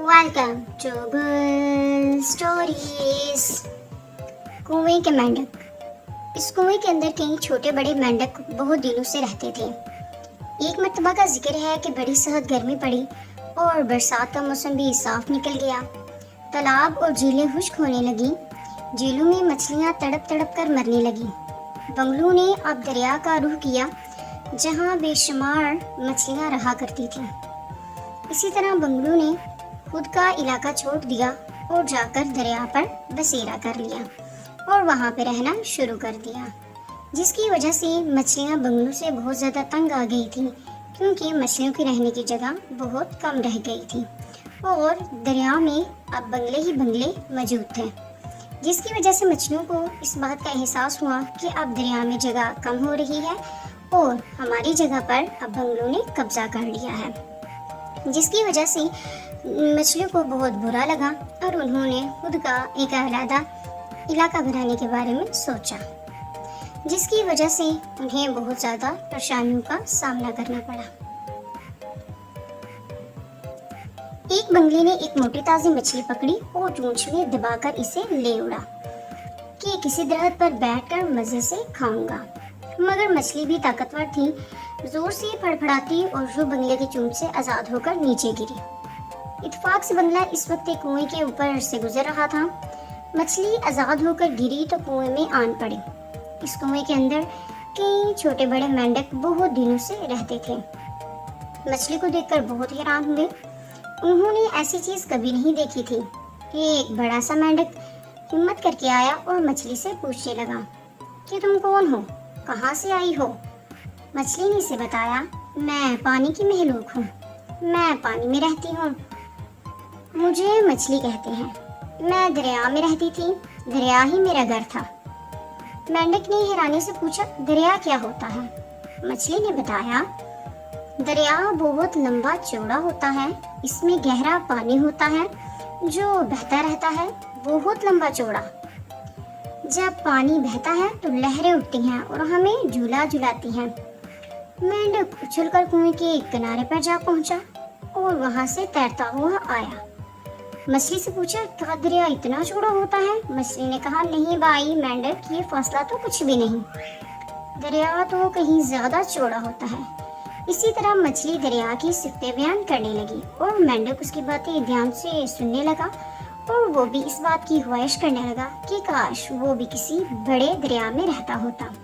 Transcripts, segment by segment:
Welcome to गुल stories. कुएं के मेंढक। इस कुएं के अंदर कई छोटे बड़े मेंढक बहुत दिनों से रहते थे। एक मर्तबा का जिक्र है कि बड़ी सख्त गर्मी पड़ी और बरसात का मौसम भी साफ निकल गया। तालाब और झीलें खुश्क होने लगी। झीलों में मछलियां तड़प तड़प कर मरने लगी। बंगलू ने अब दरिया का रुख किया जहां बेशुमार मछलियां रहा करती थीं। इसी तरह बंगलू ने खुद का इलाका छोड़ दिया और जाकर दरिया पर बसेरा कर लिया और वहां पे रहना शुरू कर दिया, जिसकी वजह से मछलियां बंगलू से बहुत ज़्यादा तंग आ गई थी, क्योंकि मछलियों की रहने की जगह बहुत कम रह गई थी और दरिया में अब बंगले ही बंगले मौजूद थे, जिसकी वजह से मछलियों को इस बात का एहसास हुआ कि अब दरिया में जगह कम हो रही है और हमारी जगह पर अब बंगलों ने कब्जा कर लिया है, जिसकी वजह से मछलियों को बहुत बुरा लगा और उन्होंने खुद का एक अलग इलाका बनाने के बारे में सोचा, जिसकी वजह से उन्हें बहुत ज़्यादा परेशानियों का सामना करना पड़ा। एक बंगले ने एक मोटी ताज़ी मछली पकड़ी और चोंच में दबाकर इसे ले उड़ा कि किसी दरख्त पर बैठकर मज़े से खाऊंगा। मगर मछली भी ताकतवर थी, जोर से फड़फड़ाती और वो बंगले की चोंच से आज़ाद होकर नीचे गिरी। इत्तेफाक से बंगला इस वक्त एक कुएं के ऊपर से गुजर रहा था। मछली आज़ाद होकर गिरी तो कुएं में आन पड़ी। इस कुएं के अंदर कई छोटे बड़े मेंढक बहुत दिनों से रहते थे। मछली को देखकर बहुत हैरान हुए। उन्होंने ऐसी चीज़ कभी नहीं देखी थी। एक बड़ा सा मेंढक हिम्मत करके आया और मछली से पूछने लगा कि तुम कौन हो, कहाँ से आई हो। मछली ने इसे बताया, मैं पानी की महलूक हूँ, मैं पानी में रहती हूँ, मुझे मछली कहते हैं। मैं दरिया में रहती थी, दरिया ही मेरा घर था। मेंढक ने हैरानी से पूछा, दरिया क्या होता है। मछली ने बताया, दरिया बहुत लंबा चौड़ा होता है, इसमें गहरा पानी होता है जो बहता रहता है, बहुत लंबा चौड़ा। जब पानी बहता है तो लहरें उठती हैं और हमें झूला झुलाती हैं। मेंढक उछलकर कुएं के एक किनारे पर जा पहुंचा और वहां से तैरता हुआ आया। मछली से पूछा, क्या दरिया इतना चौड़ा होता है। मछली ने कहा, नहीं भाई मेंढक, ये फासला तो कुछ भी नहीं, दरिया तो कहीं ज्यादा चौड़ा होता है। इसी तरह मछली दरिया की सिफतें बयान करने लगी और मेंढक उसकी बातें ध्यान से सुनने लगा और वो भी इस बात की ख्वाहिश करने लगा कि काश वो भी किसी बड़े दरिया में रहता होता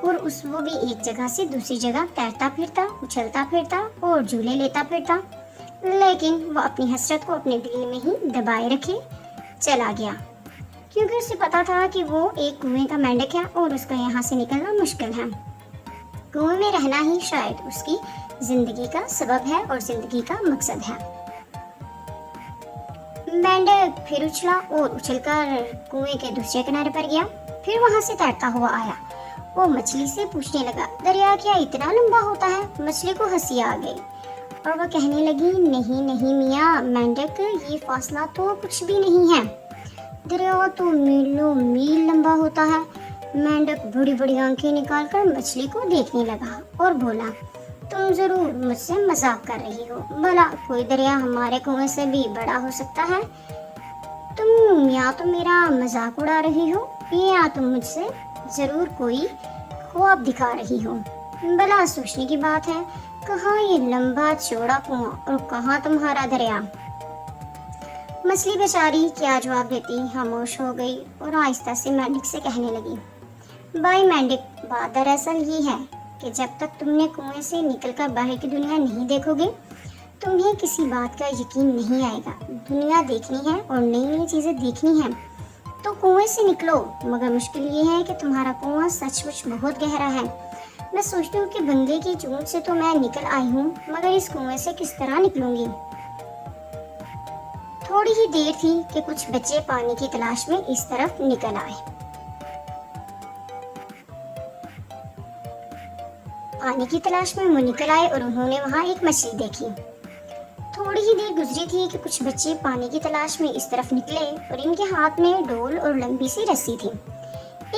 और वो भी एक जगह से दूसरी जगह तैरता फिरता, उछलता फिरता और झूले लेता फिरता। लेकिन वो अपनी हसरत को अपने दिल में ही दबाए रखे चला गया, क्योंकि उसे पता था कि वो एक कुएं का मेंढक है और उसका यहाँ से निकलना मुश्किल है। कुएं में रहना ही शायद उसकी जिंदगी का सबब है और जिंदगी का मकसद है। मेंढक फिर उछला और उछलकर कुएं के दूसरे किनारे पर गया। फिर वहां से तैरता हुआ आया। वो मछली से पूछने लगा, दरिया क्या इतना लंबा होता है। मछली को हंसी आ गई और वह कहने लगी, नहीं नहीं मियाँ मेंढक, ये फासला तो कुछ भी नहीं है, दरिया तो मीलों मील लंबा होता है। मेंढक बड़ी बड़ी आंखें निकालकर मछली को देखने लगा और बोला, तुम जरूर मुझसे मजाक कर रही हो, भला कोई दरिया हमारे कुएं से भी बड़ा हो सकता है। तुम या तो मेरा मजाक उड़ा रही हो या तुम मुझसे जरूर कोई ख्वाब दिखा रही हो। भला सोचने की बात है, कहाँ ये लंबा चौड़ा कुआं और कहाँ तुम्हारा दरिया। मछली बेचारी क्या जवाब देती, खामोश हो गई और आहिस्ता से मेंढक से कहने लगी, भाई मेंढक, बात दरअसल ये है कि जब तक तुमने कुएं से निकलकर बाहर की दुनिया नहीं देखोगे, तुम्हें किसी बात का यकीन नहीं आएगा। दुनिया देखनी है और नई नई चीजें देखनी है तो कुएं से निकलो, मगर मुश्किल ये है कि तुम्हारा कुआं सचमुच बहुत गहरा है। मैं सोचती हूँ कि बंगले की चोंच से तो मैं निकल आई हूँ, मगर इस कुएं से किस तरह निकलूंगी। थोड़ी ही देर थी कि कुछ बच्चे पानी की तलाश में इस तरफ निकल आए। पानी की तलाश में वो निकल आए और उन्होंने वहां एक मछली देखी। थोड़ी ही देर गुजरी थी कि कुछ बच्चे पानी की तलाश में इस तरफ निकले और इनके हाथ में डोल और लंबी सी रस्सी थी।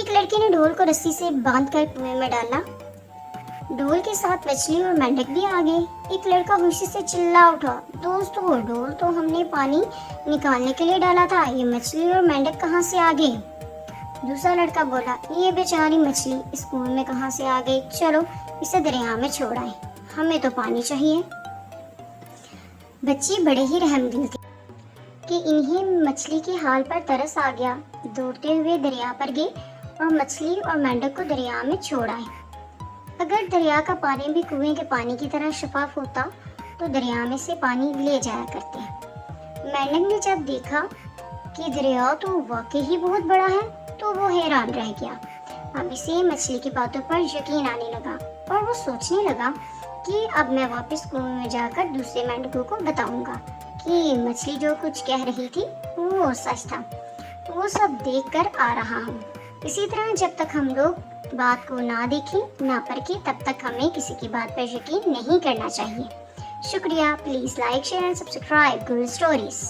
एक लड़के ने डोल को रस्सी से बांधकर कुएं में डाला डोल के साथ मछली और मेंढक भी आ गए। एक लड़का खुशी से चिल्ला उठा, दोस्तों डोल तो हमने पानी निकालने के लिए डाला था, ये मछली और मेंढक कहाँ से आ गए? दूसरा लड़का बोला, ये बेचारी मछली इस कुएं में कहाँ से आ गई, चलो इसे दरिया में छोड़ आए, हमें तो पानी चाहिए। बच्चे बड़े ही रहमदिल थे कि इन्हें मछली के हाल पर तरस आ गया। दौड़ते हुए दरिया पर गए और मछली और मेंढक को दरिया में छोड़ आए। अगर दरिया का पानी भी कुएं के पानी की तरह शफाफ होता तो दरिया में से पानी ले जाया करते। मेंढक ने जब देखा कि दरिया तो वाकई ही बहुत बड़ा है तो वो हैरान रह गया। अब इसे मछली की बातों पर यकीन आने लगा और वो सोचने लगा कि अब मैं वापस कुएं में जाकर दूसरे मेंढकों को बताऊंगा कि मछली जो कुछ कह रही थी वो सच था। वो सब देखकर आ रहा हूँ। इसी तरह जब तक हम लोग बात को ना देखें ना परखें तब तक हमें किसी की बात पर यकीन नहीं करना चाहिए। शुक्रिया। Please like share and subscribe गुल स्टोरीज।